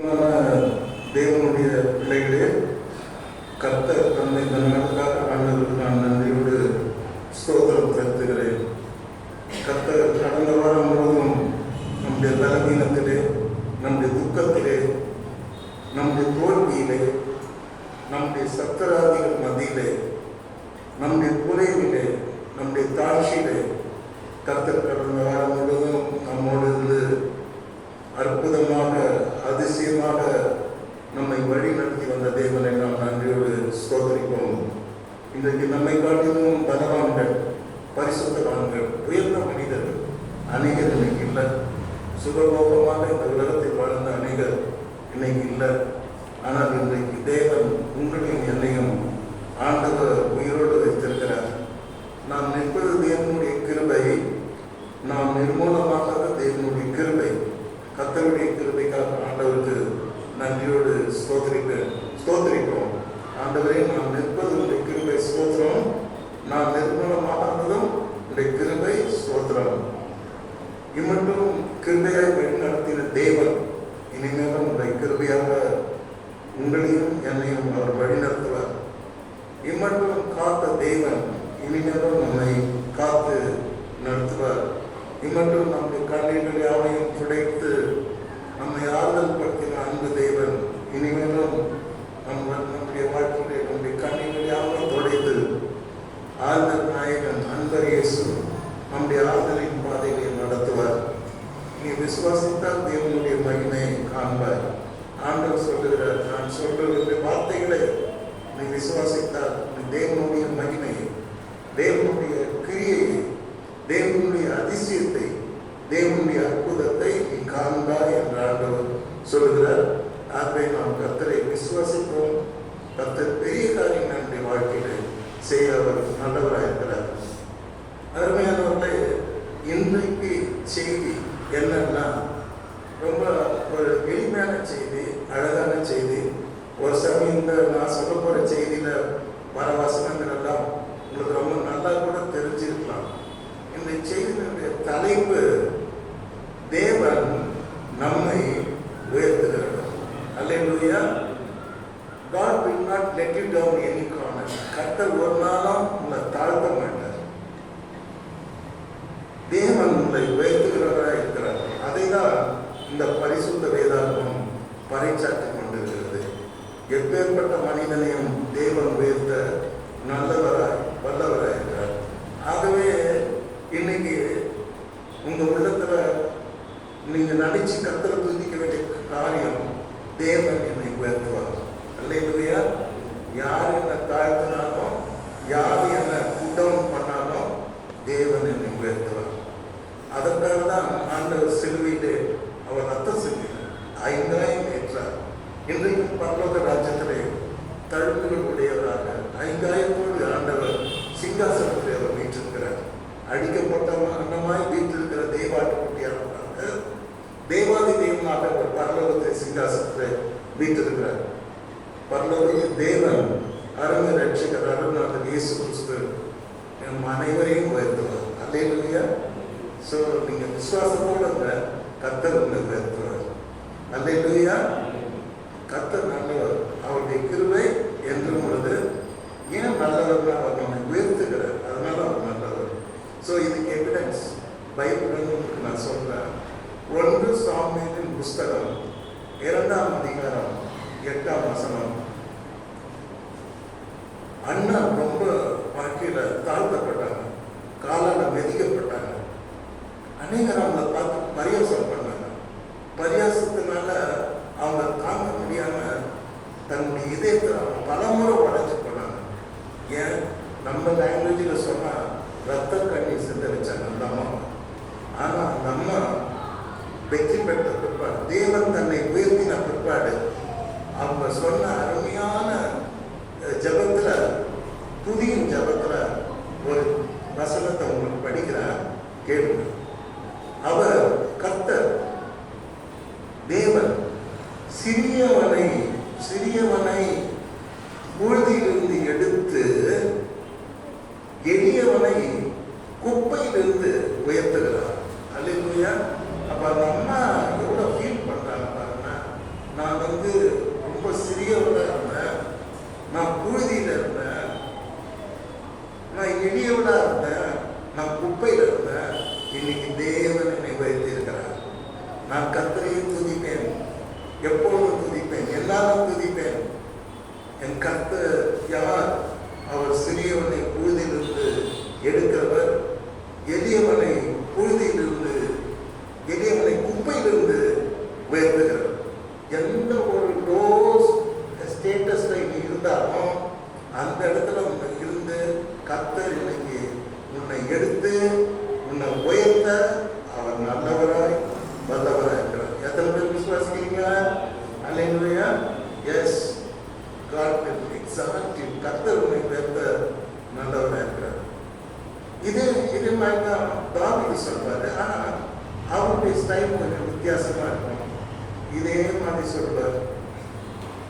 தேவனுடைய பிள்ளைகளே, கர்த்தர் தன்னை நன்மைக்காக ஆண்டவருக்கு நான் நன்றியோடு ஸ்தோத்திரம் செலுத்துகிறேன். கர்த்தர் கடந்த வாரம் முழுவதும் நம்முடைய பலவீனத்திலே, நம்முடைய துக்கத்திலே, நம்முடைய தோல்வியிலே, நம்முடைய சத்தராதிகள் மத்தியிலே, நம்முடைய குறைவிலே, நம்முடைய தாழ்ச்சியிலே கர்த்தர் கடந்த வாரம் முழுவதும் நம்மோடு இருந்து அற்புதமாக அதிசயமாக நம்மை வழி நடத்தி வந்த தேவனை நாம் நன்றியோடு ஸ்தோத்திரிப்போம். இன்றைக்கு நம்மை காட்டிலும் பலவான்கள், பரிசுத்தவான்கள், உயர்ந்த மனிதர்கள் அநேகர் இன்னைக்கு இல்லை. சுகபோகமாக இந்த உலகத்தில் வாழ்ந்த அநேகர் இன்னைக்கு இல்லை. ஆனால் இன்றைக்கு தேவன் உங்களையும் என்னையும் ஆண்டவர் உயிரோடு வைத்திருக்கிறார். நாம் நிற்பது தேவனுடைய கிருபை, நாம் நிர்மூலமாக தேவனுடைய கிருபை. கர்த்தருடைய கிருபைக்காக ஆண்டவருக்கு நன்றியோடு ஸ்தோத்திரிக்கிறோம். ஆண்டவரே, நாம் நிற்பது உடைய கிருபை ஸ்தோத்திரம், நாம் நிர்மூலமானதும் உடைய கிருபை ஸ்தோத்திரம். இம்மட்டும் கிருபையாய் வழி நடத்தின தேவன் இனிமேலும் உடைய கிருபையாக உங்களையும் என்னையும் அவர் வழி நடத்துவார். இம்மட்டும் காத்த தேவன் இனிமேலும் நம்மை காத்து நடத்துவார். இம்மட்டும் நம்முடைய கண்ணீர்கள் யாவையும் துடைத்து நம்மை ஆறுதல் படுத்தின அன்பு தேவன் இனிமேலும் நம்முடைய வாழ்க்கையிலே நம்முடைய கண்ணீர்கள் யாவையும் துடைத்து ஆறுதல் நாயகன் அன்பர் இயேசு நம்முடைய ஆறுதலின் பாதைகளை நடத்துவார். நீ விசுவாசித்தால் தேவனுடைய மகிமையை காண்பார். ஆண்டவர் சொல்லுகிறார், நான் சொல்ற வார்த்தைகளை நீ விசுவாசித்தால் நீ தேவனுடைய மகிமையை, தேவனுடைய கிரியையை, தேவனுடைய அதிசயத்தை, தேவனுடைய அற்புதத்தை நீ காண்பாய் என்று ஆண்டவர் சொல்லுகிறார். ஆகவே நாம் கர்த்தரை விசுவாசிப்போம். கர்த்தர் பெரிய காரியம் நம்முடைய வாழ்க்கையில செய்ய அவர் நல்லவராயிருக்கிறார். அருமையானவர்களே, இன்றைக்கு செய்தி என்னன்னா ரொம்ப ஒரு எளிமையான செய்தி, அழகான செய்தி. ஒரு சமயம் இந்த நான் சொல்ல போற செய்தியில வர வசனங்கள் எல்லாம் உங்களுக்கு ரொம்ப நல்லா கூட தெரிஞ்சிருக்கலாம். இந்த செய்தியினுடைய தலைப்பு தேவன் நம்மை உயர்த்துகிறார். அல்லேலூயா. God will not let you down any corner. கர்த்தர் ஒரு நாளும் உங்களை தாழ்த்த மாட்டார். தேவன் உங்களை உயர்த்துகிறவராக இருக்கிறார். அதை தான் இந்த பரிசுத்த வேதாகமம் பறைசாற்றி கொண்டிருக்கிறது. எப்பேற்பட்ட மனிதனையும் தேவன் உயர்த்த நல்லவராய் வல்லவராய் இருக்கிறார். ஆகவே இன்னைக்கு உங்க உள்ளத்துல நீங்க நினைச்சு கர்த்தரை துதிக்க வேண்டிய காரியம், தேவன் என்னை உயர்த்துவார். அல்லேலூயா. யார் என்ன தாழ்த்தினாலும், யார் என்ன குற்றம் பண்ணாலும் தேவன் என்னை உயர்த்துவார். அதற்காக தான் ஆண்டவர் சிலுவையிலே அவர் ரத்தம் சிந்தினார், ஐந்தாயம் ஏற்றார். இன்றைக்கும் பரலோக ராஜ்யத்திலே தழும்புகள் உடையவராக ஐந்தாயத்தோடு ஆண்டவர் சிங்காசனத்திலே அவர் வீற்றிருக்கிறார். அடிக்கப்பட்ட மரணமாய் வீற்றிருக்கிற தேவாட்டுக்குட்டியாக தேவாதி தேவனாக அவர் பரலோகத்தை சிங்காசனத்திலே வீற்றிருக்கிறார். பரலோகத்தில் தேவன் அருமை ரட்சகர் அருள்நாதர் இயேசு கிறிஸ்து நம் அனைவரையும் உயர்த்துவார். அல்லேலூயா. ஸோ நீங்க விசுவாசத்தோட கர்த்தர் உங்களை உயர்த்துவார். அல்லேலூயா. கர்த்தர் நல்லவர், அவருடைய கிருபை என்றும் உள்ளது. ஏன் நல்லவர்னா அவர் நம்மை உயர்த்துகிறார், அதனால அவர் நல்லவர். ஸோ இதுக்கு எவிடன்ஸ் பைபிள் உங்களுக்கு நான் சொல்றேன். 1 சாமுவேலின் புஸ்தகம் 2ஆம் அதிகாரம் 8ஆம் வசனம். அண்ணா ரொம்ப வாழ்க்கையில தாழ்த்தப்பட்டாங்க, காலால மிதிக்கப்பட்டாங்க. அநேகர் அவங்களை பார்த்து பரியாசம் பண்ணாங்க. பரியாசத்தினால அவங்க தாங்க முடியாம தன்னுடைய இதயத்தை அவங்க பலமுறை உடைச்சு போனாங்க. ஏன் நம்ம லாங்குவேஜில் சொன்னா ரத்த கண்ணீர் சிந்த வச்சாங்க அந்த அம்மா. ஆனா அந்த அம்மா வெற்றி பெற்ற பிற்பாடு, தேவன் தன்னை உயர்த்தின பிற்பாடு, அவங்க சொன்ன அருமையான ஜபத்துல, துதியின் ஜபத்துல ஒரு வசனத்தை உங்களுக்கு படிக்கிறார், கேளுங்க. அவர் கர்த்தர் தேவன் சிறியவனை புழுதியிலிருந்து எடுத்து எளியவனை குப்பையிலிருந்து உயர்த்துகிறார். அல்லேலூயா. அப்ப அந்த அம்மா எவ்வளவு ஃபீல் பண்றாங்க பாருங்க. நான் நான் ரொம்ப சிறியவளா இருந்தேன், நான் புழுதியில இருந்தேன், நான் எளியவளா இருந்தேன், நான் குப்பையில இருந்தேன். இன்னைக்கு தேவன் என்னை வைத்திருக்கிறார். நான் கர்த்தரையும் துதிப்பேன், எப்பொழுதும் துதிப்பேன், எல்லாரும் துதிப்பேன். என் கர்த்தர் யார்? அவர் சிறியவனை புழுதியிலிருந்து எடுக்கிறவர், எளியவனை புழுதியிலிருந்து, எளியவனை குப்பையிலிருந்து உயர்த்துகிறவர். எந்த ஒரு லோ ஸ்டேட்டஸ்ல இருந்தாலும் அந்த இடத்துல உன்னை இருந்து கர்த்தர் இன்னைக்கு உன்னை எடுத்து உன்னை உயர்த்த அவர் நல்லவராய் வல்லவராய் இருக்கிறார். எத்தனை பேர் விசுவாசிக்கிறீங்களா? Hallelujah. Yes, God will exalt you. கர்த்தர் உன்னை உயர்த்த நல்லவராய் இருக்கிறார். இது மாதிரி தான் தாவீது சொல்வாரு. ஆனா அவருடைய ஸ்டைல் கொஞ்சம் வித்தியாசமா இருக்கும். இதே மாதிரி சொல்வார்.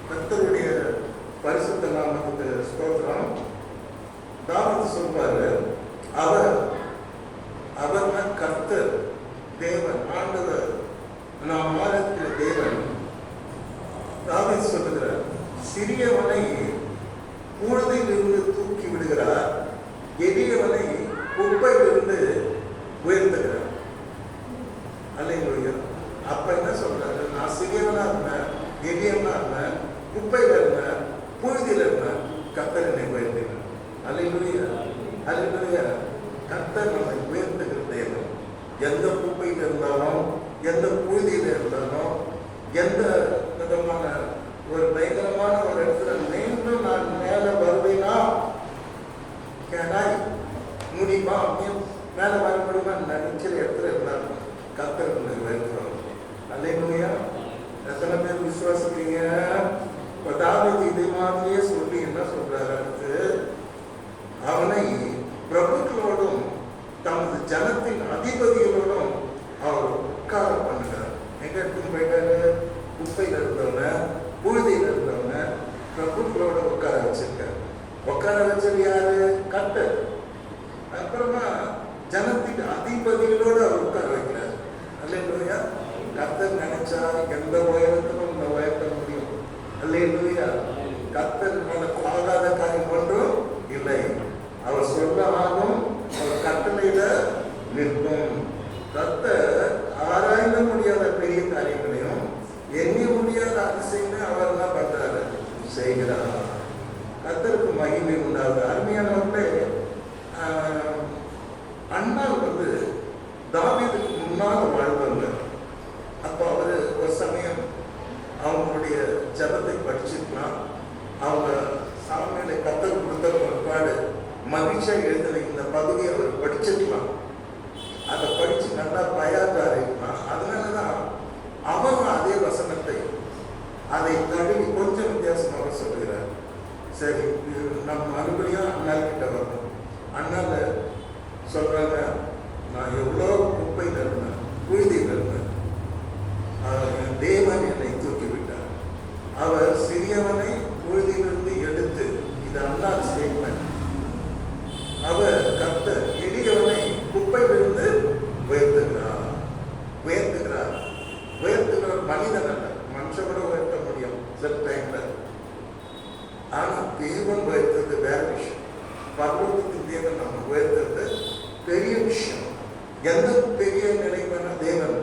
கர்த்தருடைய பரிசுத்த நாமத்துக்கு ஸ்தோத்திரம். தாவீது சொல்வாரு, அவர் கர்த்தர், தேவன், ஆண்டவர், நாம் ஆராதிக்கிற தேவன். தாவீது சொல்லுகிறார், சிறியவனை புழுதியிலிருந்து தூக்கி விடுகிறார், எளியவனை குப்பையிலிருந்து உயர்த்துகிறார். அல்லேலூயா. அப்ப என்ன சொல்றாரு? நான் சிறியவனா இருந்தேன், எளியவனா இருந்தேன், குப்பையில இருந்தேன், புழுதியில இருந்தேன், கர்த்தர் என்னை உயர்த்தினார். அல்லேலூயா. அல்லேலூயா. கர்த்தர் நம்மை உயர்த்துகிற தேவன். எந்த குப்பையில இருந்தாலும், எந்த புழுதியில இருந்தாலும், எந்த விதமான ஒரு பயங்கரமான ஒரு இடத்துல மீண்டும் நான் மேல வருவேனா, முடியுமா, மேல வர முடியுமா நினைக்கிற இடத்துல இருந்தாலும் கர்த்தர் உங்களை உயர்த்துவார். அல்லேலூயா. எத்தனை பேர் விசுவாசிக்கிறீங்க? தாவீது இதே மாதிரியே சொல்லி என்ன சொல்றாரு? அடுத்து அவனை பிரபுக்களோடும் தமது ஜனத்தின் அதிபதிகளோடும் அவர் உட்கார பண்ணுகிறார். எங்க எடுத்துன்னு போயிட்டாரு? குப்பையில இருந்தவன, புழுதியில இருந்தவன பிரபுக்களோட உட்கார வச்சிருக்காரு. உட்கார வச்சது யாரு? கர்த்தர். அப்புறமா ஜனத்தின் அதிபதிகளோடு அவர் உட்கார வைக்கிறார். அல்லேலூயா. கர்த்தர் நினைச்சா எந்த உயரத்திலும் இந்த உயர்த்த முடியும். அல்லேலூயா. கர்த்தர் ஆகாத காரியம் ஒன்றும் இல்லை. அவர் சொல்ல ஆகும், அவர் கட்டளையிட நிற்கும். கர்த்தர் ஆராய்ந்த முடியாத பெரிய காரியங்களையும் எண்ணி முடியாத அதிசயங்களை அவர் என்ன பண்றாரு? செய்கிறார். கர்த்தருக்கு மகிமை உண்டாது. அருமையானவர்களே, அண்ணால் தாவீதுக்கு முன்னால் வாழ்ந்தவங்க. அப்போ அவரு ஒரு சமயம் அவங்களுடைய ஜபத்தை படிச்சிருக்கலாம். அவங்க சாமியில கத்தல் கொடுத்த பிற்பாடு மகிழ்ச்சியா எழுதின இந்த பகுதியை அவர் படிச்சிருக்கலாம். அதை படிச்சு நல்லா தயாராக இருக்கலாம். அதனாலதான் அவரும் அதே வசனத்தை அதை தழுவி கொஞ்சம் வித்தியாசமாக சொல்லுகிறார். சரி, நம்ம மறுபடியும் அண்ணால் கிட்ட வரணும். அண்ணால சொல்றாங்க, நான் எவ்வளோ குப்பையில் இருந்தேன், புழுதியில் இருந்தேன், தேவன் என்னை தூக்கி விட்டார். அவர் சிறியவனை புழுதியிலிருந்து எடுத்து, இது அண்ணால் ஸ்டேட்மெண்ட். அவர் கர்த்தர் எளியவனை குப்பையிலிருந்து உயர்த்துகிறார். உயர்த்துகிறார். உயர்த்துகிறார் மனிதன் அல்ல, மனுஷன் கூட உயர்த்த முடியும் சில டைம்ல. ஆனா தேவன் உயர்த்தது வேற விஷயம். பரலோகத்தின் தேவன் நம்ம உயர்த்தது பெரிய விஷயம். எந்த பெரிய நிலைமையான தேவன்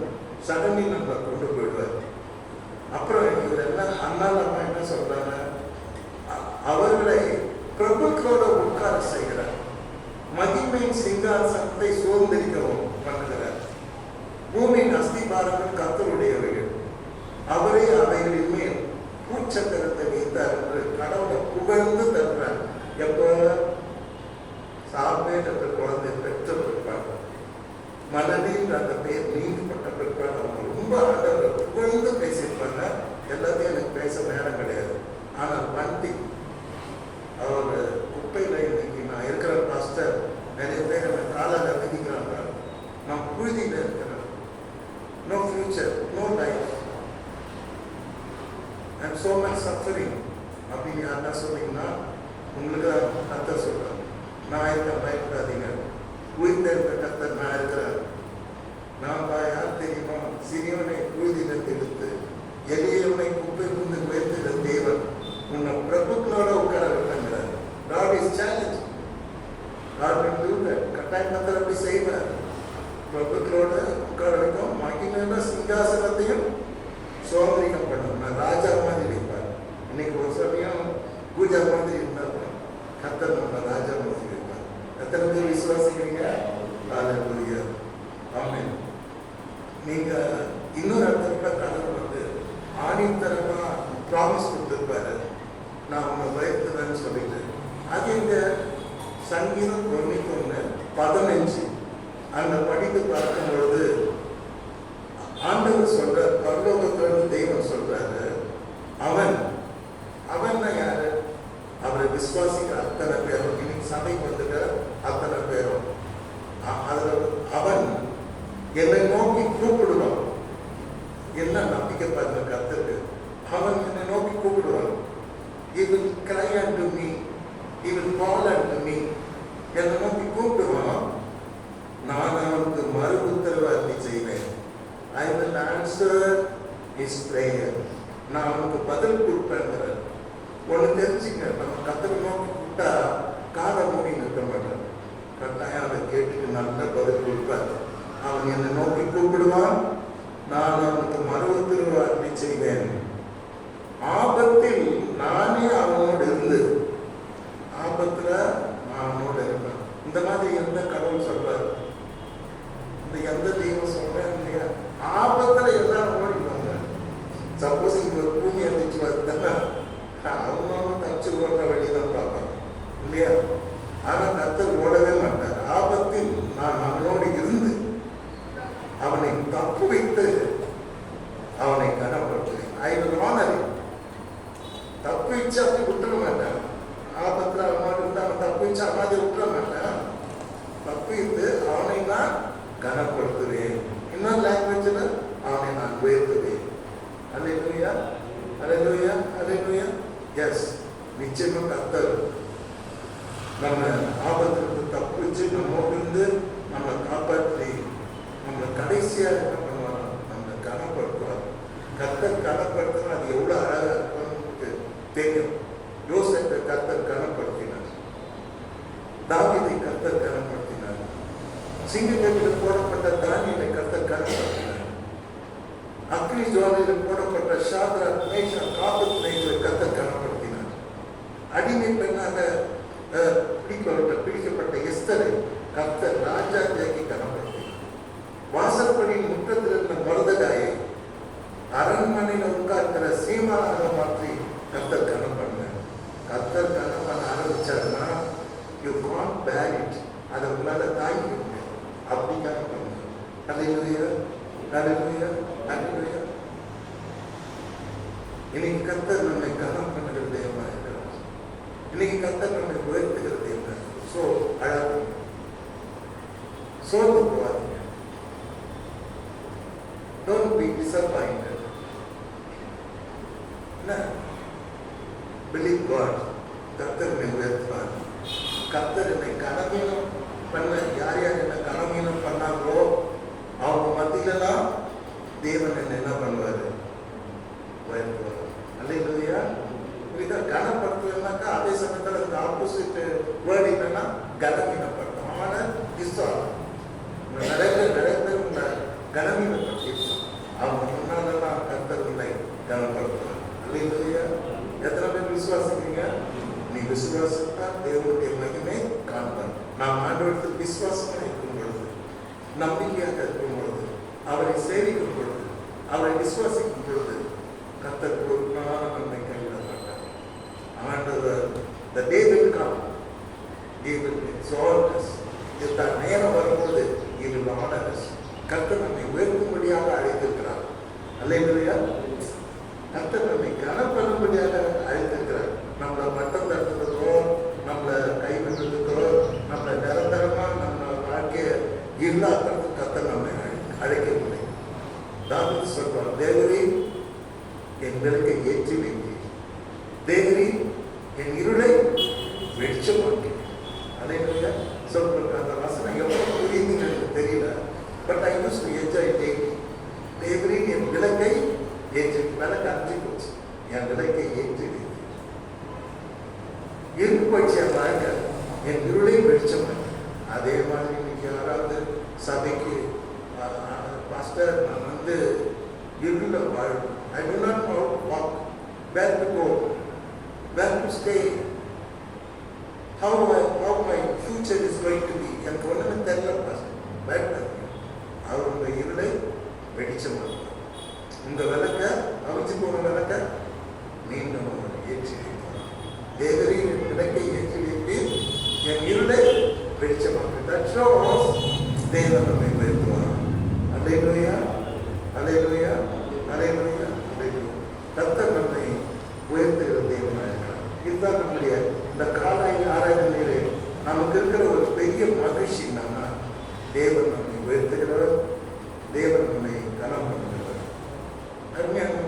சடனி நம்ம கொண்டு போயிடுவார். அப்புறம் இவரெல்லாம் அண்ணால் அம்மா என்ன சொல்றாங்க? அவர்களை பிரபுக்களோட உட்கார செய்கிறார். மகிமையின் சிங்காசனத்தை சுதந்திரிக்கவும் பண்ணுகிறார். பூமியின் அஸ்திபாரங்கள் கர்த்தருடையவைகள், அவரே அவைகளின் மேல் பூச்சக்கரத்தை வைத்தார் என்று கடவுளை புகழ்ந்து தருகிறார். எப்போ? சாப்பேன் என்ற குழந்தை பெற்ற பிற்பாடு, மனதில் அந்த பேர் நீக்கப்பட்ட பிற்பாடு அவங்க ரொம்ப ஆண்டவரை புகழ்ந்து பேசியிருப்பாங்க. எல்லாத்தையும் எனக்கு பேச நேரம் கிடையாது. ஆனால் பண்டி அவர் குப்பையில் இன்னைக்கு நான் இருக்கிற பாஸ்டர், நிறைய பேர் என்னை காலாக விதிக்கிறாங்க, நான் புழுதியில் இருக்கிறேன், no future, no life, and so much suffering அப்படின்னு யாருன்னா சொன்னீங்கன்னா உங்களுக்கு கர்த்தர் சொல்கிறேன், நான் இருக்கேன், பயப்படாதீங்க, உயிர் தெரிந்த கர்த்தர் நான் இருக்கிறேன். நான் யார் தெரியுமா? சிறியவனை புழுதியிலிருந்து எடுத்து எளியவனை குப்பை விசுவாசிக்கிறீங்க? ஹalleluya. ஆமென். நீங்க இன்னொரு இடத்துல கடவுள் வந்து ஆணித்தரமா ப்ராமிஸ் கொடுத்திருப்பாரு, நான் உங்களை பயத்துறேன்னு சொல்லிட்டு. அது இந்த சங்கீதம் 91:15 அந்த படித்து பார்க்கும் பொழுது ஆண்டவர் சொல்ற, பரலோகத்திலிருந்து தெய்வம் சொல்றாரு, அவன் யாரு? அவரை விசுவாசிக்கிற அத்தனை பேரும், இன்னைக்கு சபைக்கு வந்துட்ட அத்தனை பேரும், அதுல அவன் என்னை நோக்கி கூப்பிடுவான். என்ன நம்பிக்கை பாருங்க கர்த்தருக்கு. அவன் என்னை நோக்கி கூப்பிடுவான். He will cry unto me, he will call unto me. என்னை நோக்கி கூப்பிடுவான், நான் அவனுக்கு மறு உத்தரவாதி செய்வேன். I will answer his prayer. நான் அவனுக்கு பதில் கொடுப்பேன். ஒன்று தெரிஞ்சுங்க, நம்ம கர்த்தரை நோக்கி கூப்பிட்டா காதை மூடி நிற்க மாட்டான். கட்டாயம் அதை கேட்டுட்டு நல்ல பதில் கொடுப்பார். அவன் என்னை நோக்கி கூப்பிடுவான், நான் அவனுக்கு மறு உத்தரவாதி செய்வேன். ஆபத்தில் நானே அவனோடு இருந்து, ஆபத்துல நான் அவனோடு இருப்பேன். இந்த மாதிரி எந்த கடவுள் சொல்றாரு? இந்த எந்த தெய்வம் சொல்றேன் இல்லையா? ஆபத்துல எல்லாரும் ஓடிடுவாங்க. சப்போஸ் இங்க ஒரு பூமி அடிச்சு வருதுன்னா அவங்களும் தச்சு ஓடுற வழிதான் பார்ப்பாங்க இல்லையா? ஆனா கர்த்தர் ஓடவே மாட்டார். ஆபத்தில் நான் அவனோடு இருந்து அவனை தப்பு வைத்து அவனை கனப்படுத்துவேன். I will honor him. தப்பு வச்சு அப்படி விட்டுற மாட்டேன். ஆபத்துல அவனோடு இருந்து அவன் தப்பு வச்சு அவனை விட்டுற மாட்டேன். தப்பு வைத்து அவனை நான் கனப்படுத்துவேன். இன்னொரு லாங்குவேஜ்ல அவனை நான் உயர்த்துவேன். அல்லேலூயா, அல்லேலூயா, அல்லேலூயா. எஸ், நிச்சயமா கர்த்தர் நம்ம ஆபத்திலிருந்து தப்பு வச்சு நம்மோடு இருந்து நம்மளை காப்பாற்றி நம்மளை கடைசியாக என்ன பண்ணுவாங்க? நம்மளை கனப்படுத்துவார். கர்த்தர் கனப்படுத்தினா அது எவ்வளோ அழகாக இருக்கும்னு தெரியும். யோசேப்பை கர்த்தர் கனப்படுத்தினார், தாவீதை கர்த்தர் கனப்படுத்தினார், சிங்கத்தில் போடப்பட்ட தானியலை கர்த்தர் கனப்படுத்தினார், அக்னி ஜுவாலையில் போடப்பட்ட ஷாத்ராக், மேஷாக், ஆபேத்நேகோவை கர்த்தர் கனப்படுத்தினார். அடிமை பெண்ணாக பிடிக்கப்பட்ட எஸ்தரை கர்த்தர் ராஜாஜியாக்கி கனப்படுத்தினார். வாசற்படியின் முற்றத்தில் இருந்த மொர்தெகாயை அரண்மனையில் உட்கார்க்கிற சீமானாக மாற்றி கர்த்தர் கனம் பண்ணார். கர்த்தர் கனம் பண்ண ஆரம்பிச்சாருன்னா யூ கான்ட் பேர் இட், அதை உங்களால தாங்கிக்க முடியாது. அப்படி கனம் பண்ணுங்க. அல்லேலூயா, அல்லேலூயா, அல்லேலூயா. இன்னைக்கு கர்த்தர் நம்மை கனம் பண்ணுகிற தெய்வமா இருக்கிறார். இன்னைக்கு கர்த்தர் நம்மை உயர்த்துகிற தெய்வம். ஸோ அழகு சோர்ந்து போவாதீங்க. Don't be disappointed. Believe God. கர்த்தர் என்னை உயர்த்துவார். கர்த்தர் என்னை கனவீனம் பண்ண, யார் யார் என்ன கனவீனம் பண்ணாங்களோ அவங்க மத்தியிலலாம் தேவன் என்ன என்ன பண்ணுவார்? உயர்த்துவார். அல்லேலூயா. இதை கனப்படுத்துவதுனாக்கா அதே சமயத்தில் அதுக்கு ஆப்போசிட் வேர்டு என்னன்னா கனவீனப்படுத்தும். ஆனால் விசுவாசம் நிறைய பேர் உங்களை கனவீனப்படுத்திருக்கோம். அவங்க முன்னாலெல்லாம் கர்த்தர் உங்களை கனப்படுத்துவார். அல்லேலூயா. எத்தனை பேர் விசுவாசிக்கிறீங்க? நீ விசுவாசித்தா தேவனுடைய மகிமை காண்பார். நாம் ஆண்டவரத்தில் விசுவாசமாக இருக்கும் பொழுது, நம்பிக்கையாக இருக்கும் பொழுது, அவரை சேவிக்கும் பொழுது, அவரை விசுவாசிக்கும் பொழுது கர்த்தர் ஒரு நாள் நம்மை கைவிட மாட்டார். ஆண்டவர் the day will come, he will exalt us. இந்த நேரம் வரும்போது he will honor us. கர்த்தர் நம்மை உயர்த்தும்படியாக அழைத்திருக்கிறார். அல்லேலூயா. கர்த்தர் நம்மை கனப்படும்படியாக அழைத்திருக்கிறார். நம்மளை மட்டம் தட்டுறதுக்கோ, நம்மளை கைவிடுறதுக்கோ, நம்மளை நிரந்தரமா நம்ம வாழ்க்கையை இல்லாததுக்கு கர்த்தர் நம்மை அழைக்கவில்லை. தாவீது சொல்றார், தேவரே என் விளக்கை ஏற்றி வைத்தீர், தேவரே என் இருளை வெளிச்சமாக்கி. அல்லேலூயா. சொல்றாங்க. அந்த வசனம் எவ்வளவு புரியுதுன்னு எனக்கு தெரியல. But I use to enjoy taking. தேவரே என் விளக்கை ஏற்றி, விளக்கு அஞ்சு போச்சு, என் விளக்கை ஏற்றி வைத்தீர். இருக்கு போயிடுச்சு என் வாழ்க்கை, என் இருளை வெளிச்சம். அதே மாதிரி இன்னைக்கு யாராவது சபைக்கு பாஸ்டர் நான் வந்து இருளில் வாழும், I do not know what, where to go, where to stay, how my future is going to be. எனக்கு உயர்த்துகிற தேவனாக இருக்கிறார். இதுதான் நம்முடைய இந்த காலை ஆராய்ச்சியிலே நமக்கு இருக்கிற ஒரு பெரிய மகிழ்ச்சி என்னன்னா, தேவன் நம்மை உயர்த்துகிறவர், தேவன் நம்மை கனம் பண்ணுகிறவர். அருமையாக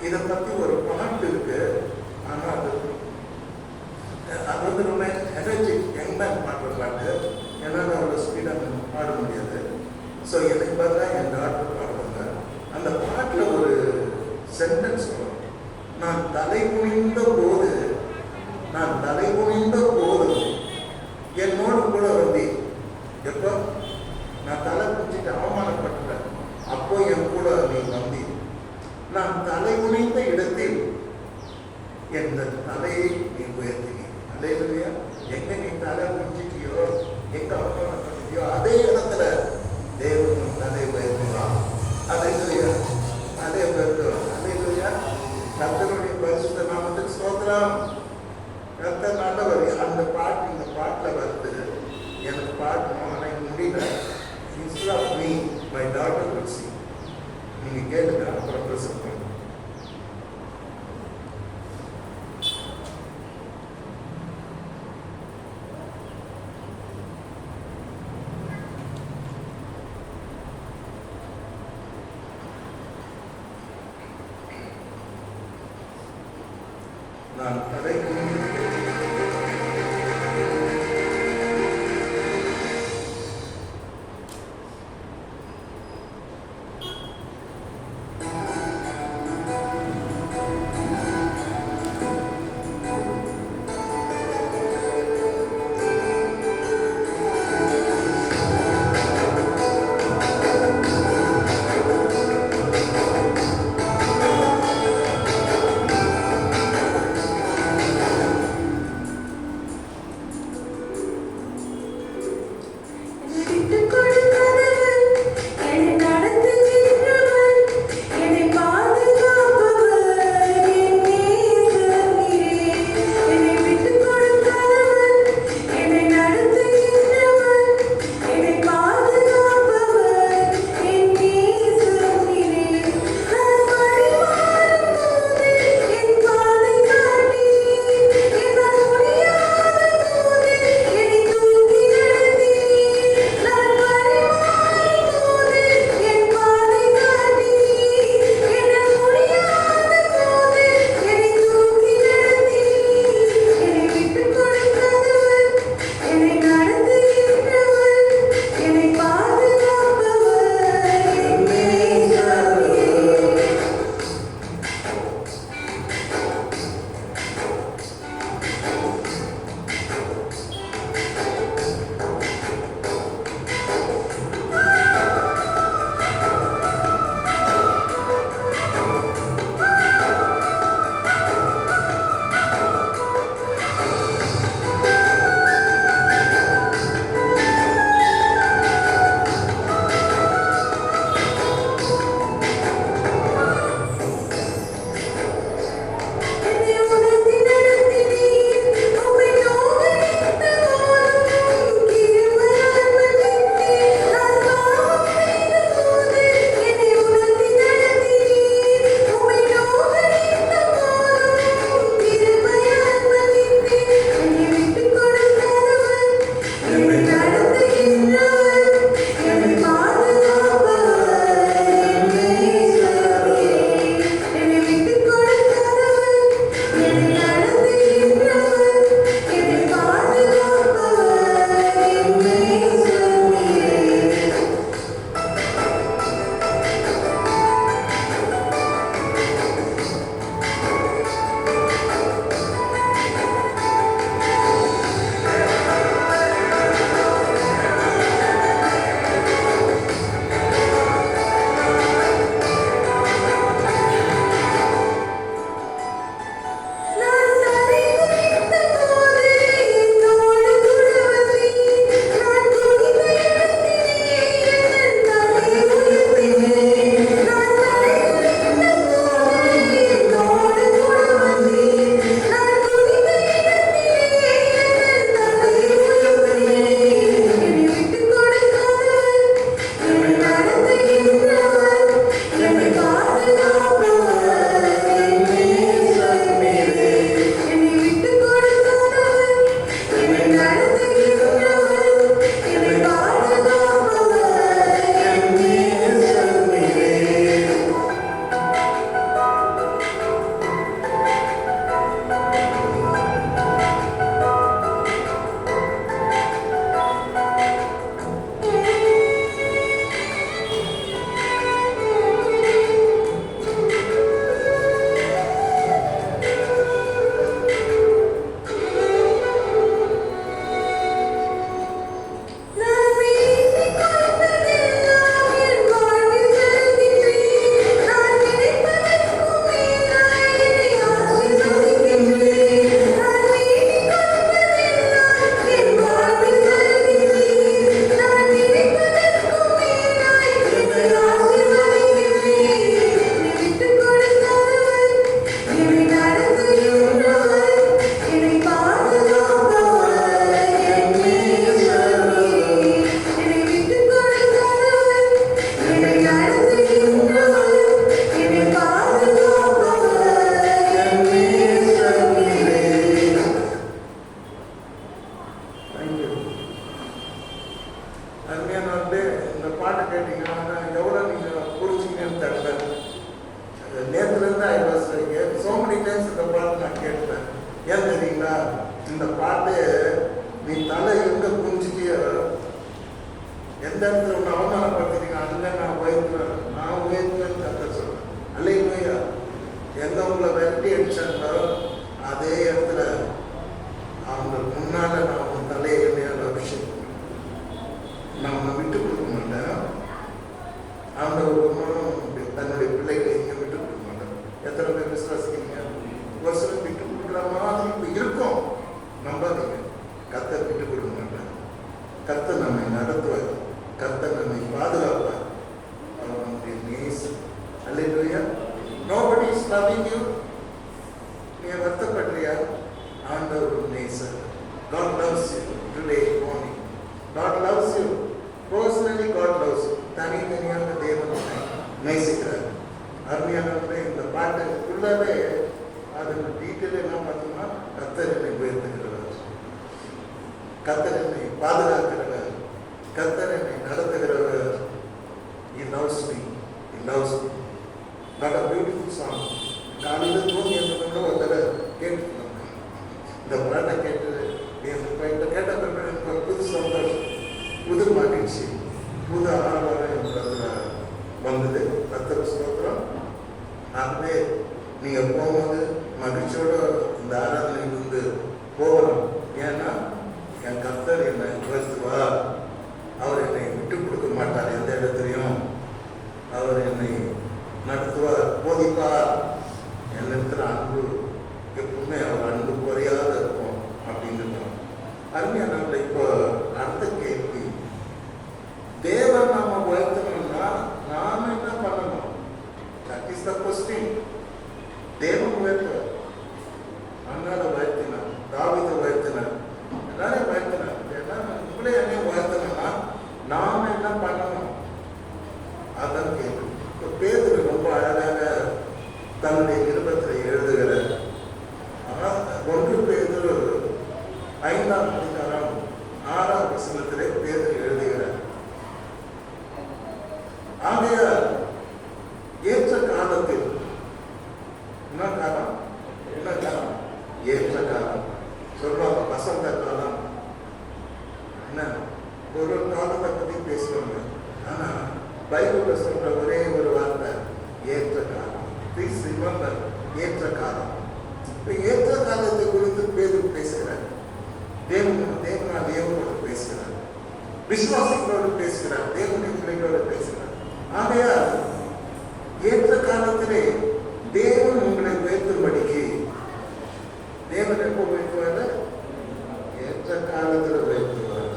இதை பற்றி ஒரு பாட்டு இருக்கு. ஆனால் அது வந்து ரொம்ப எனர்ஜிக் யங்மேன் பாடுற பாட்டு. என்னால் அவ்வளோ ஸ்பீடாக பாட முடியாது. ஸோ எனக்கு பார்த்தா என் டாக்டர் பாடுவாங்க. அந்த பாட்டில் ஒரு சென்டென்ஸ் வரும், நான் தலை குனிந்த போது என்னோடு கூட வந்தி. எப்போ நான் தலை குனிச்சிட்டு அவமானப்பட்டுட்டேன், அப்போ என் கூட நீ வந்தி. நான் தலை குனிந்த இடத்தில் என் தலையை நீ உயர்த்தினி. அல்லேலூயா. எங்க நீ தலை குனிச்சிட்டியோ, எங்க அவமானப்பட்டியோ, அதே இடத்துல தேவன் தலை உயர்த்துவான். அல்லேலூயா. அதே உயர்த்துவான். அல்லேலூயா. கர்த்தருடைய பரிசுத்த நாமத்துக்கு ஸ்தோத்திரம். கர்த்தர் நல்லவர். அந்த பாட்டு இந்த பாட்டில் வருது. எனக்கு பாடணும், ஆனால் முடியல. Instead of me my daughter will sing. நீங்கள் கேளுங்க, அப்புறம் ப்ரெசென்ட் பண்ணுங்க. நான் தலை இந்த பாட்டு நீ தலை எங்க குஞ்சிட்டியோ, எந்த இடத்துல ஒன்று அவமானப்படுத்திட்டீங்க, அதில் நான் உயர்த்துவேன்னு கத்த சொல்றேன். அல்லேலூயா. எங்க உங்களை விரட்டி அடிச்சாங்களோ அதே இடத்துல அவங்களுக்கு முன்னால நான் அவங்க தலையை எண்ணெயால் அபிஷேகம் நான் விட்டு கொடுக்க மாட்டேன். அவங்க தன்னுடைய பிள்ளைகளை இங்கே விட்டு கொடுக்க மாட்டேன். எத்தனை பேர் விசுவாசிக்கிறீங்க? ஒரு சிலர் விட்டு கொடுக்குற மாதிரி இப்போ இருக்கும், நம்பாதீங்க. கர்த்தர் விட்டு கொடுக்க மாட்டார். கர்த்தர் நம்மை நடத்துவார், கர்த்தர் நம்மை பாதுகாப்பார். அவனுடைய நேசம். அல்லேலூயா. Nobody is loving you. நீ வருத்தப்படுறியா? ஆண்டவர் நேசர். God loves you today morning. God loves you. Personally God loves you. தனித்தனியாக தேவன் நேசிக்கிறார். அருமையானவர்களே, இந்த பாட்டு ஃபுல்லாவே அதோட டீட்டெயில் என்ன பார்த்தோம்னா, கர்த்தர் என்னை உயர்த்துகிறவர், கர்த்தர் என்னை பாதுகாக்கிறவர், கர்த்தர் என்னை நடத்துகிறவர். He loves me. He loves me. What a beautiful song. காலையில் தூங்கி இருந்தவங்க ஒரு தடவை கேட்டுருந்தாங்க. இந்த பாட்டை கேட்டு கேட்ட பிறகு எனக்கு புது சந்தோஷம், புது மகிழ்ச்சி, புது ஆர்வம் என்பதில் வந்தது. கர்த்தர் ஸ்தோத்திரம். ஆகவே நீங்கள் போகும்போது மகிழ்ச்சியோட இந்த ஆராதனையிலிருந்து போகணும். ஏன்னா என் கர்த்தர் என்னை உயர்த்துவார். அவர் என்னை விட்டு கொடுக்க மாட்டார். எந்த இடத்துலையும் அவர் என்னை நடத்துவார், போதிப்பார். என்னிடத்தில் அன்பு எப்பவுமே அவர் அன்பு குறையாத இருக்கும் அப்படிங்கிறது. அருமையானவர்களை, இப்போ அடுத்த கேள்வி, தேவன் நாம உயர்த்தணும்னா நாம என்ன பண்ணணும்? That is the question. தேவன் உயர்த்துவார். அண்ணால உயர்த்தினார், தாவீதை உயர்த்தினார், எல்லாரையும் உயர்த்தினார். ஏன்னா உங்களே என்ன உயர்த்தணும்னா நாம என்ன பண்ணணும்? அதான் கேள்வி. இப்போ பேதுரு ரொம்ப அழகாக தன்னுடைய நிருபத்தில் எழுதுகிறார். ஆனால் 1 பேதுரு 5ஆம் அதிகாரம் 6ஆம் வசனத்திலே பேதுரு எழுதுகிறார். ஆகையால் ஏற்ற காலத்தில், என்ன காலம்? ஏற்ற காலம் சொல்றாங்க. வசந்த காலம் என்ன, ஒரு காலத்தை பற்றி பேசுவாங்க. ஆனா பைபிள்ல சொல்ற ஒரே ஒரு வார்த்தை ஏற்ற காலம். ப்ளீஸ் ரிமெம்பர், ஏற்ற காலம். இப்போ ஏற்ற காலத்தை குறித்து பேதுரு பேசுகிறார். தேவனோடு பேசுகிறார், விசுவாசிகளோடு பேசுகிறார், தேவனுடைய பிள்ளைகளோடு பேசுகிறார். ஆகையால் ஏற்ற காலத்திலே தேவன் உங்களை உயர்த்தும்படிக்கு, தேவன் எப்போ உயர்த்துவார்? ஏற்ற காலத்தில் உயர்த்துவார்.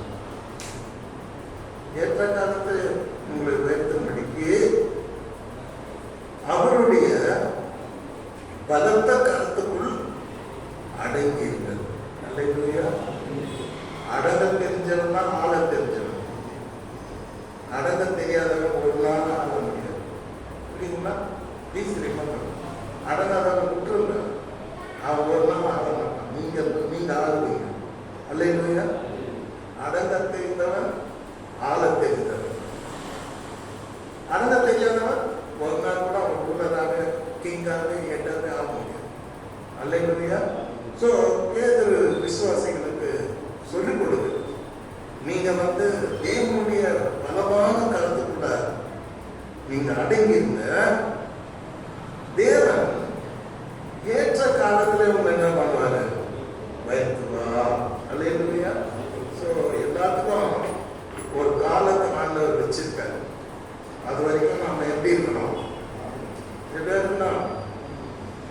ஏற்ற காலத்தில் உங்களை உயர்த்தும்படிக்கு அவருடைய பலத்த கருத்துக்குள் அடங்கியிருங்கள். அல்லேலூயா. அடங்க தெரிஞ்சவன் தான் ஆள தெரிஞ்சவன். அடங்க தெரியாதவன் ஒரு நாள் ஆள முடியாது. புரியுங்களா? Please remember. அடங்காதவன் விட்டுருங்க, அவன் ஒரு நாள் ஆள மாட்டான். நீங்க ஆளுவீங்க. அல்லேலூயா. அடங்க தெரிந்தவன் ஆள தெரிந்தவன். அடங்க தெரியாதவன் ஒரு நாள் கூட அவன் உள்ளதாக கிங்காக ஏட்டாக ஆக முடியாது. அல்லேலூயா. ஸோ பேதுரு விசுவாசிகளுக்கு சொல்லிக் கொடுது, நீங்க தேவனுடைய பலமான கருத்துக்குள்ள நீங்க அடங்கியிருந்த தேவன் ஏற்ற காலத்துல உங்க என்ன பண்ணுவாரு? உயர்த்துவா. அல்லேலூயா. ஸோ எல்லாத்துக்கும் ஒரு காலத்தை ஆண்டவர் வச்சிருக்காரு. அது வரைக்கும் நாம எப்படி இருக்கணும்? எப்படி இருக்கணும்?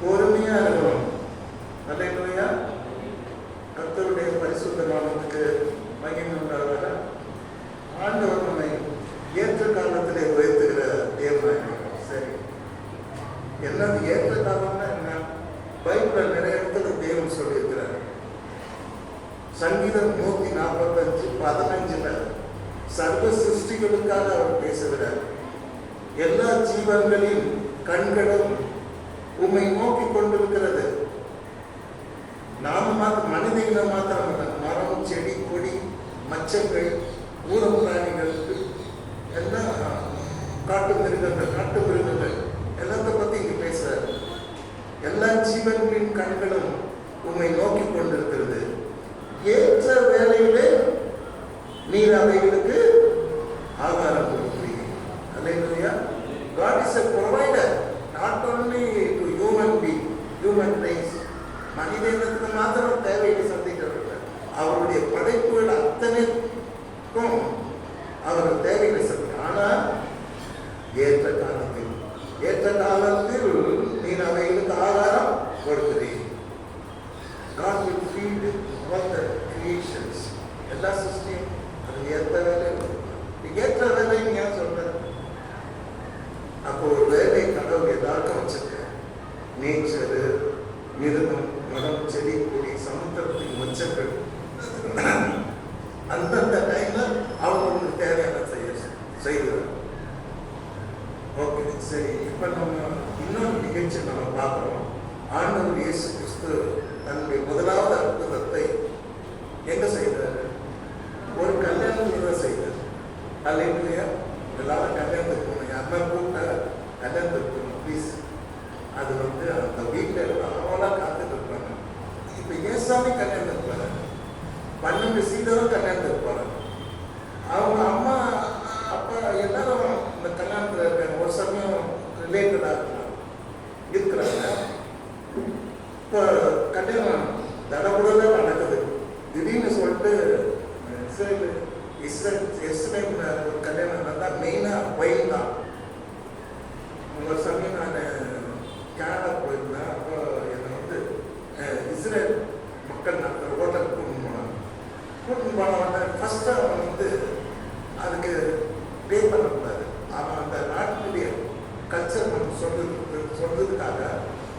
பொறுமையா இருக்கணும். அல்லேலூயா. கர்த்தருடைய பரிசுத்த நாமத்துக்கு மகிமை உண்டாவதாக. ஆண்டவர் நம்மை ஏற்ற காலத்திலே உயர்த்துகிற தேவனாக. சரி, பைபிள் நிறைய இடத்துல தேவன் சொல்லியிருக்கிறார். சங்கீதம் 145:15 சர்வ சிருஷ்டிகளுக்காக அவர் பேசுகிறார். எல்லா ஜீவன்களின் கண்களும் உம்மை நோக்கி கொண்டிருக்கிறது. நாம மனித இனம் மாத்திரம், மரம், செடி, கொடி, மச்சங்கள், ஊர பிராணிகள் எல்லாம், காட்டு மிருகங்கள் எல்லாத்த பத்தி இங்க பேசுறாரு. எல்லா ஜீவன்களின் கண்களும் உம்மை நோக்கி கொண்டிருக்கிறது. ஏற்ற வேளையிலே நீர் அவைகளுக்கு ஆகாரம் கொடுக்கிறீங்க. அல்லேலூயா. God is a provider, not only to human race. மனித இனத்துக்கு மாத்திரம் தேவையை சந்திக்கிறார். அவருடைய படைப்புகள் அத்தனைக்கும் அவர் தேவைகளை சந்திக்கிறார். ஆனால் ஏற்ற காலத்தில் நீர் அவைகளுக்கு ஆகாரம் கொடுக்கிறீர். God will feed all the creations. எல்லா சிருஷ்டியும் அது ஏற்ற வேலை. ஏற்ற வேலை ஏன் சொல்ற? அப்போ ஒரு வேலை கடவுள் எல்லாருக்கும் வச்சிருக்க. நேச்சரு, மிருகம், மரம், செடி, கொடி, சமுத்திரத்தின் மச்சங்கள் அந்தந்த டைம்ல அவங்களுக்கு தேவையான செய்கிறார். ஓகே, சரி. இப்ப நம்ம இன்னொரு நிகழ்ச்சி நம்ம பார்க்கிறோம். ஆண்டவர் இயேசு கிறிஸ்து தன்னுடைய முதலாவது அற்புதத்தை எங்க செய்தார்? ஒரு கல்யாணத்துல தான் செய்தார். அல்லேலூயா. எல்லாரும் கல்யாணத்துக்கு போகணும். யாருன்னா கூப்பிட்டா கல்யாணத்துக்கு போகணும் ப்ளீஸ். அது அந்த வீட்டில் அவங்களா காத்துட்டு இருப்பாங்க. இப்போ ஏசாமி கல்யாணத்துக்கு போகிறாங்க, 12 சீடரும் கல்யாணத்துக்கு போகிறாங்க. அவங்க அம்மா அப்பா எல்லாரும் இந்த கல்யாணத்தில் இருக்காங்க. ஒரு சமயம் ரிலேட்டடாக இருக்கிறாங்க. இப்போ கல்யாணம் தடபுடலாம் நடக்குது. திடீர்னு சொல்லிட்டு இஸ்ரேல் ஒரு கல்யாணம் நடந்தால் மெயினாக வயல் தான். ஒரு சமயம் நான் கேரளா போயிருந்தேன். அப்போ என்னை இஸ்ரேல் மக்கள் நடத்துகிற ஹோட்டலுக்கு கூட்டின்னு போனவங்க ஃபஸ்ட்டு அவன் அதுக்கு பே பண்ணக்கூடாது. அவன் அந்த நாட்டுடைய கல்ச்சர் நம்ம சொல்றதுக்காக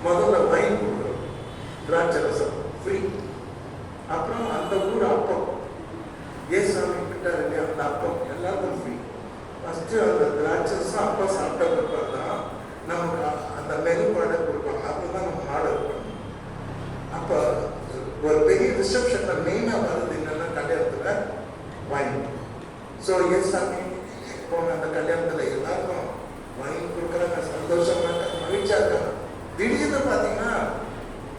முதல்ல வைன் கொடுக்குறோம், திராட்சை ரசம் ஃப்ரீ. அப்புறம் அந்த ஊர் அப்பம், ஏசாமி கிட்டார் இல்லையா, அந்த அப்பம் எல்லாருக்கும் ஃப்ரீ. ஃபஸ்ட்டு அந்த திராட்சை ரசம் அப்பம் சாப்பிட்ட பிற்பாடு தான் நமக்கு அந்த மெனுபாடை கொடுப்பாங்க. அப்பதான் நம்ம ஆர்டர் பண்ணணும். அப்போ ஒரு பெரிய ரிசப்ஷனில் மெயினாக வருது என்னன்னா கல்யாணத்தில் வைன். ஸோ ஏசாமி போன அந்த கல்யாணத்தில் எல்லாருக்கும் வைன் கொடுக்குறாங்க, சந்தோஷமா இருக்காங்க, மகிழ்ச்சியாக இருக்காங்க. திடீர்னு பார்த்தீங்கன்னா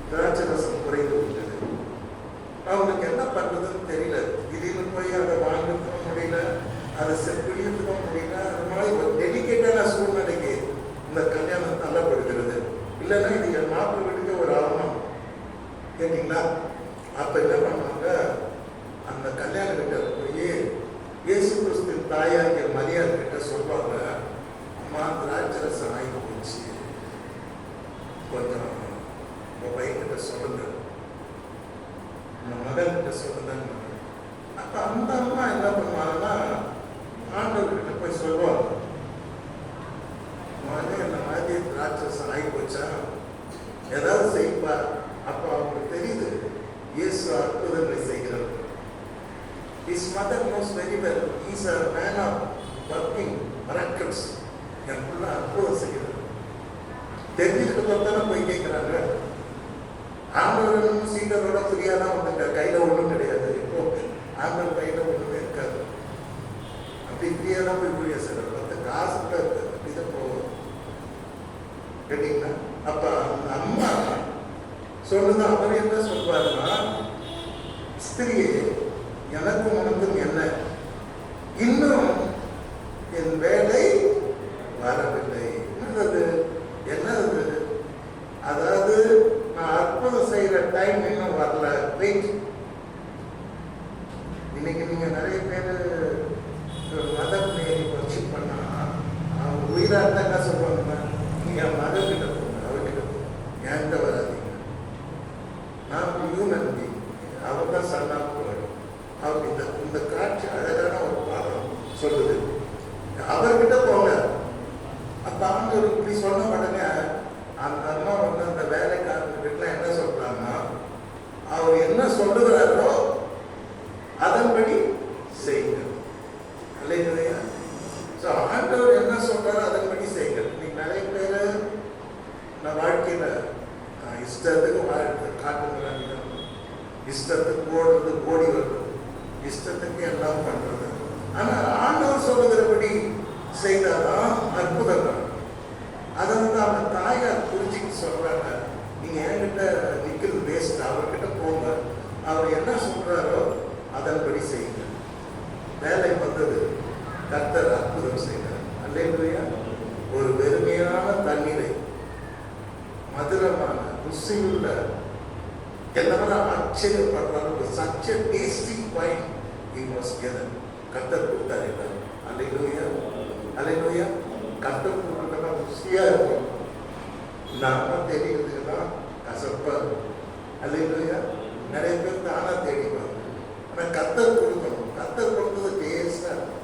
திராட்சை ரசம் குறைந்து விட்டது. அவங்களுக்கு என்ன பண்ணுறதுன்னு தெரியல. திடீர்னு போய் அதை வாங்கிறதுக்கும் முடியல, அதை செப்பிடியத்துக்கும் முடியல. அது மாதிரி ஒரு டெடிக்கேட்டான சூழ்நிலைக்கு இந்த கல்யாணம் தள்ளப்படுகிறது. இல்லைன்னா இது என் மாப்பிள்ளை வீட்டுக்கு ஒரு அவமானம். கேட்டீங்களா? அப்போ என்ன பண்ணுவாங்க, அந்த கல்யாண கிட்ட போய் இயேசு கிறிஸ்து தாயாகிய மரியாதை கிட்ட சொல்லுவாங்க, அம்மா திராட்சை ரசம் ஆகி போச்சு, கொஞ்சம் உங்கள் பையன்கிட்ட சொல்லுங்க, உங்கள் மகன்கிட்ட சொல்லுங்க. அப்போ அந்த அம்மா என்ன பண்ணுவாங்கன்னா ஆண்டவர்கிட்ட போய் சொல்லுவாங்க, மகனே இந்த மாதிரி திராட்சை ரசம் ஆகி போச்சா, ஏதாவது செய்ப்பா. அப்போ அவங்களுக்கு தெரியுது இயேசு அற்புதங்களை செய்கிறார். His mother knows very well. He is a man of working miracles. என் பிள்ள அற்புதம் செய்கிறார். தெரிஞ்சுக்கிட்டு தானே போய் கேட்குறாங்க. ஆண்டவரும் சீடரோட ஃப்ரீயாக தான் வந்துட்டார். கையில் ஒன்றும் கிடையாது. இப்போ ஆண்டவர் கையில் ஒன்றுமே இருக்காது. அப்படி ஃப்ரீயாக தான் போய் புரிய சார். மற்ற காசு கூட இருக்காது. அப்படிதான் போகும். கேட்டீங்கன்னா அப்போ அந்த அம்மா சொல்லுது. அவர் என்ன சொல்வாருன்னா, ஸ்திரியே எனக்கும் உனக்கும் என்ன, இன்னும் என் வேலை வரவில்லை. என்னது? அதாவது நான் அற்புதம் செய்யற டைம் இன்னும் வரல, வெயிட். இன்னைக்கு நீங்க நிறைய பேர் மதம் வர்ஷிப் பண்ணா அவங்க உயிரா இருந்தா என்ன சொல்லுவாங்கன்னா, நீங்க மதம் கிட்ட போங்க, அவர்கிட்ட போங்க, என்கிட்ட வராதீங்க, நான் ஹியூமன் பீயிங், அவர் தான் சன்னா போகணும். அவர் இந்த காட்சி அழகான ஒரு பாடம் சொல்லுது. அவர்கிட்ட போங்க. அப்ப ஆண்டவர் இப்படி சொன்ன உடனே அந்த அம்மா அந்த வேலைக்காரன் வீட்டுல என்ன வாழ்க்கை காட்டுங்கிறாங்க. இஷ்டத்துக்கு ஓடுறது, ஓடி வருது, இஷ்டத்துக்கு எல்லாம் பண்றது. ஆனா ஆண்டவர் சொல்லுகிறபடி செய்தாதான் அற்புதம் தான். அதை அவங்க தாயார் புரிஞ்சுக்கிட்டு சொல்றாங்க, நீங்க என்கிட்ட நிக்கிறது வேஸ்ட், அவர்கிட்ட போங்க, அவர் என்ன சொல்றாரோ அதன்படி செய்யுங்க. வேலை வந்தது, கர்த்தர் அற்புதம் செய்தார். அல்லேலூயா. ஒரு வெறுமையான தண்ணீரை மதுரமான ருசியுள்ள எல்லாரும் ஆச்சரியப்படுறாங்க. Such a tasty wine he was given. கர்த்தர் கொடுத்தாரு. அல்லேலூயா, அல்லேலூயா. கர்த்தர் கொடுத்தா ருசியா இருக்கும், நாம தெரிகிறதுலாம் கசப்பா இருக்கும். அல்லேலூயா. நிறைய பேர் தானா தேடிப்பாங்க. ஆனா கர்த்தர் கொடுக்கணும், கர்த்தர் கொடுத்தது டேஸ்டா இருக்கும்,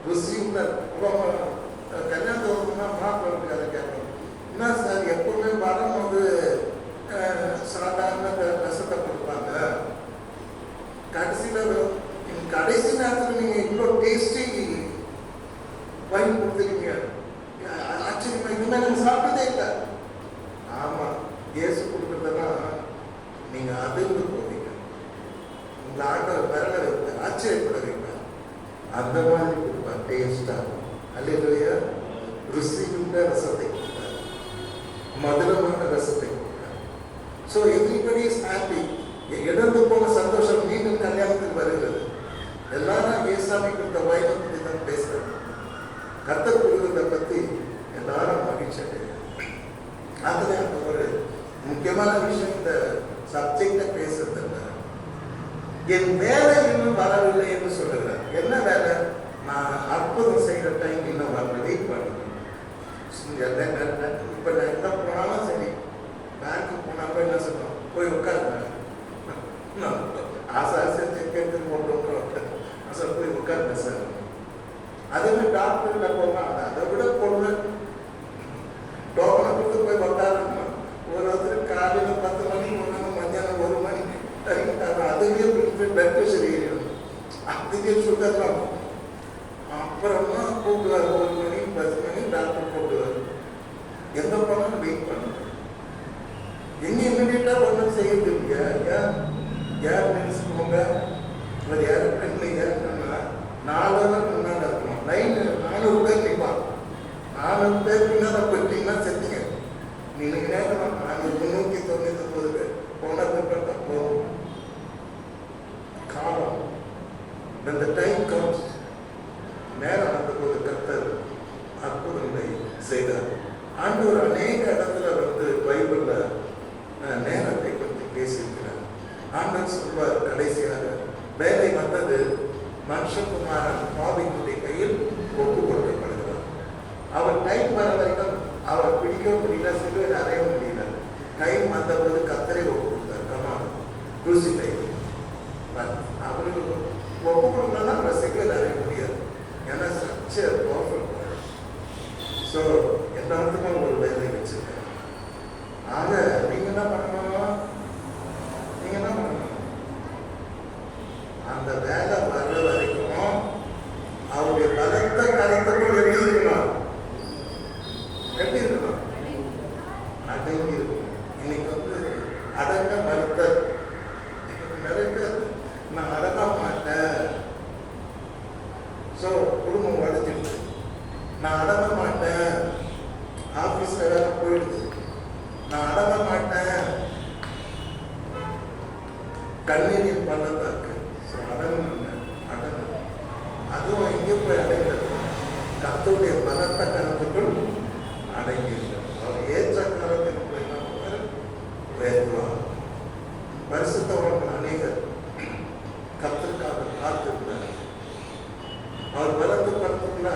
ருசியுள்ள. கல்யாணத்துக்குன்னா மாப்பிள்ளை அதை கேட்கணும், என்ன சார் எப்பவுமே வரும்போது சாதாரண ரசத்தை கொடுப்பாங்க, கடைசி நேரத்தில் நீங்க இவ்வளோ டேஸ்டி வைன் கொடுத்துருக்கீங்க, ஆச்சரியமா, இதுமே நீங்க சாப்பிட்டதே இல்லை. ஆமா, இயேசு கொடுக்குறதெல்லாம் நீங்க அதிர்ந்து போவீங்க, உங்களை ஆண்டவர் விரல வைப்பார், ஆச்சரியப்பட வைப்பார். அந்த மாதிரி கொடுப்பார் டேஸ்டா. அல்லேலூயா. ருசியுள்ள ரசத்தை கொடுப்பார், மதுரமான ரசத்தை கொடுப்பார். So everybody is happy. இழந்து போன சந்தோஷம் மீண்டும் கல்யாணத்துக்கு வருகிறது. எல்லாரும் ஏசாமி கொடுத்த வைனை பற்றி தான் பேசுறாங்க, கர்த்தர் கொடுக்கிறத பற்றி எல்லாரும் மகிழ்ச்சி அடைகிறாங்க. அதுல அந்த ஒரு முக்கியமான விஷயம், இந்த சப்ஜெக்டை பேசுறது இல்லை. என் வேலை இன்னும் வரவில்லை என்று சொல்லுகிறார். என்ன வேலை? நான் அற்புதம் செய்கிற டைம் இன்னும் வரல, வெயிட் பண்ணுறேன். இப்போ நான் எங்கே போனாலும் சரி, பேங்க்கு போனாலும் என்ன சொல்லணும், போய் உட்காருங்க, ஆசை ஆசை கேட்டு போட்டு சார் போய் உட்காருங்க சார். அதேமாதிரி டாக்டர்கிட்ட போனால் அதை விட பொண்ணு டோக்கனை கொடுத்து போய் உட்காருங்க. ஒருத்தர் காலையில் 10 மணிக்கு ஒன்று, மத்தியானம் 1 மணிக்கு தரிக்கிட்டாங்க. அதுவே பிளட் ப்ரெஷர் ஏறிடும், அதுவே சுகர்லாம். அப்புறமா கூப்பிடுவார், 1 மணி 10 மணி டாக்டர் கூப்பிடுவார். எங்கே போனாலும் வெயிட் பண்ணுங்க. எங்க இமீடியட்டாக ஒன்றும் செய்யறது இல்லையா? யார் நினைச்சுக்கோங்க, இவர் ஏரோப்ளைன்ல ஏறணும்னா 4 ஹவர் முன்னாடி இருக்கணும். லைன் 400 பேர் நிற்பான். 400 பேர் பின்னால் போயிட்டீங்கன்னா செத்தீங்க. நீங்கள் நேரம் 399 பேர் போனதுக்கு போகும் காலம். when the time comes, நேரம் வந்தபோது கர்த்தர் அற்புதங்களை செய்தார். ஆண்டவர் அநேக இடத்துல பைபிள்ல நேரத்தை பற்றி பேசியிருக்கிறார். ஆண்டவர் சொல்வார், கடைசியாக வேலை வந்தது, மனுஷகுமாரன் பாவிகளுடைய கையில் ஒப்பு கொடுக்கப்படுகிறார். அவர் டைம் வர வரைக்கும் அவர் பிடிக்க முடியல, சிலுவையில் அறைய முடியல. டைம் வந்தபோது கர்த்தரை ஒப்பு கொடுத்தார். கமான் குருசிலை அவருக்கு ஒப்பு கொடுக்கலன்னா அவர் சிலுவையில் அறைய முடியாது. ஏன்னா சச்ச பவர்ஃபுல். ஸோ எல்லாத்துக்கும் ஒரு வேலை வச்சிருக்காரு. ஆக நீங்க என்ன பண்ணணும், நீங்க என்ன பண்ணணும், அந்த வேலை வர்ற வரைக்கும் அவருடைய பலத்த கருத்துக்குள் எப்படி இருக்கணும், எப்படி இருக்கணும், அடங்கி இருக்கணும். இன்னைக்கு அடங்க மறுத்த நிறைய பேர், நான் அடங்க மாட்டேன். ஸோ குடும்பம் உடஞ்சிடுது, நான் அடங்க மாட்டேன், ஆஃபீஸில் வேலை போயிடுது, நான் அடங்க மாட்டேன், கண்ணீரில் பள்ளத்தான் இருக்கு. ஸோ அடங்க அடங்க, அதுவும் எங்கே போய் அடைகிறது, கர்த்தருடைய பலத்த கருத்துக்குள் அடங்கியிருக்கிறது. அவர் ஏற்ற காலத்துக்கு போய் நம்ம உயர்த்துவார். பரிசுத்தவர்கள் அநேகர் கர்த்தருக்காக காத்திருந்தார். அவர் பலத்து கருத்துக்குள்ள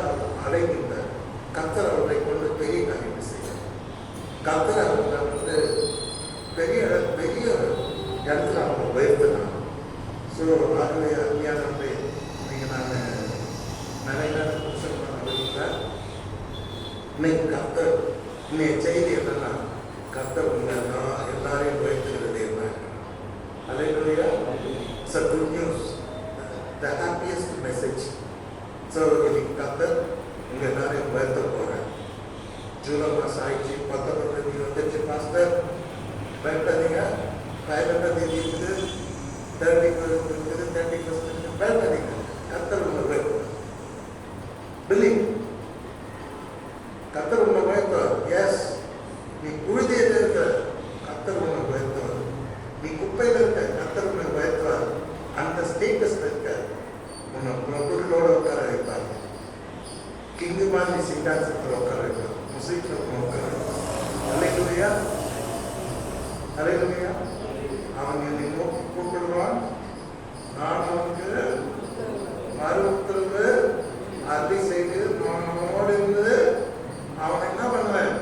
அடைகின்றார். கர்த்தர் அவரை கொண்டு பெரிய காரியத்தை செய்தார். கர்த்தர் அவர்களை பெரிய பெரிய இடத்துல அவங்க உயர்த்தினார். ஸோ ஆகவே அருமையானவர்களே, நீங்கள் நான் நிறைய நேரம் புதுசாக விரும்புகிறேன். இன்னைக்கு கர்த்தர் இன்னைய செய்தி என்னன்னா, கர்த்தர் எல்லாரையும் உயர்த்துகிறது என்ன. அல்லேலூயா. It's a good news, the happiest message. So இன்னைக்கு கர்த்தர் உங்க எல்லாரையும் உயர்த்த போகிறேன். ஜூலை மாதம் ஆயிடுச்சு, 19 வந்துச்சு. பாஸ்டர் பயப்படாதீங்க, 15ஆம் தேதி இருக்குது, 31 இருக்குது, 31 இருக்குது. பயப்படாதீங்க. கர்த்தர் உங்களை உயர்த்துவார். பிலீவ். கர்த்தர் உங்களை உயர்த்துவார். எஸ், நீ புழுதியில் இருக்க கர்த்தர் உங்களை உயர்த்துவார். நீ குப்பையில் இருக்க கர்த்தர் உங்களை உயர்த்துவார். அந்த ஸ்டேட்டஸ்ல இருக்க உன்னை பிரபுகளோட உட்கார வைப்பார். கிங்கு மாதிரி சிங்காசனத்தில் உட்கார வைப்பார். முஸ்லீம்ல உட்கார வைப்பார். அல்லேலூயா, அல்லேலூயா. அவன் என்னை நோக்கி கூப்பிடுவான், நான் அவனுக்கு மறு உத்தரவு அருளி செய்து அவனோடு இருந்து அவனை என்ன பண்ணுவேன்?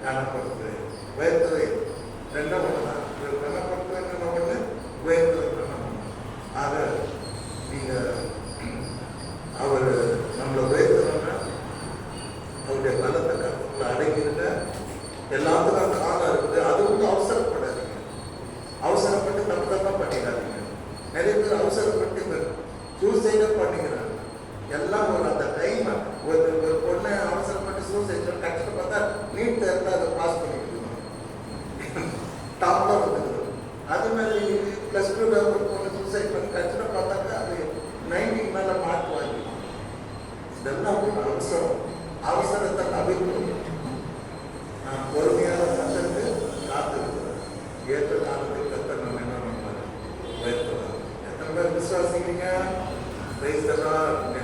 கனப்படுத்துவேன், உயர்த்துவேன். ரெண்டாம் ஒன்று தான். கனப்படுத்துவேன் ஒன்று, உயர்த்துவேன். ஆக நீங்கள் அவர் நம்மளை உயர்த்தணும்னா அவருடைய பலத்தை கருத்துக்குள்ள அடங்கியிருக்க எல்லாத்துக்கும் காலம் இருக்குது. அது வந்து அவசரப்படாதீங்க. அவசரப்பட்டு தப்பு தப்பாக பண்ணிடாதீங்க. நிறைய பேர் அவசரப்பட்டு சூசைடே பண்ணிக்கிறாங்க. எல்லாம் ஒரு அந்த டைம் ஒரு பொண்ணை அவசரப்பட்டு சூசைட் கட்சியில் பார்த்தா நீட் தேர்தல் அதை பாஸ் பண்ணிக்கணும், டாப்லாம் வந்துக்கணும். அது மாதிரி +2 ஒரு பொண்ணு சூசைட் பண்ணி கட்சியில் பார்த்தாக்கா அது 90 மேலே மார்க் வாங்கிடும். இதெல்லாம் ஒரு அவசரம். அவசரத்தை தவிர்க்கணும். நான் பொறுமையான கத்தருக்கு காத்திருக்கிறேன். ஏற்ற காலத்தில் கத்தர் நம்ம என்ன பண்ணுவார்? உயர்த்துவார். எத்தனை பேர் விசுவாசிக்கிறீங்க?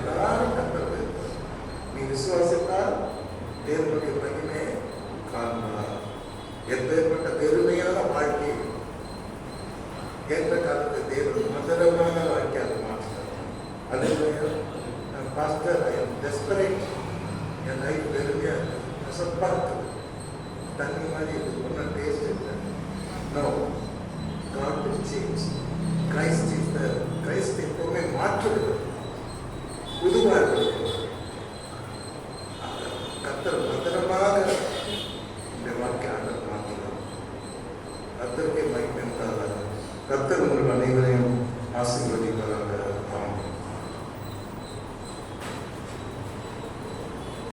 எல்லாரும் கத்தர் உயர்த்துவார். நீ விசுவாசித்தால் தேவனுடைய மகிமை காண்பார். எப்பேற்பட்ட பெருமையான வாழ்க்கை ஏற்ற காலத்தில் தேவன் மதுரமான வாழ்க்கையாக மாற்றுகிறார். அதே பாஸ்டர், ஐ எம் டெஸ்பரேட். என் லைஃப் பெருமையாக கசப்பாக இருக்குது, தண்ணி மாதிரி இருக்குது, ஒன்றும் டேஸ்ட் இல்லை. No, God will change. Christ எப்பவுமே மாற்றுகிறது.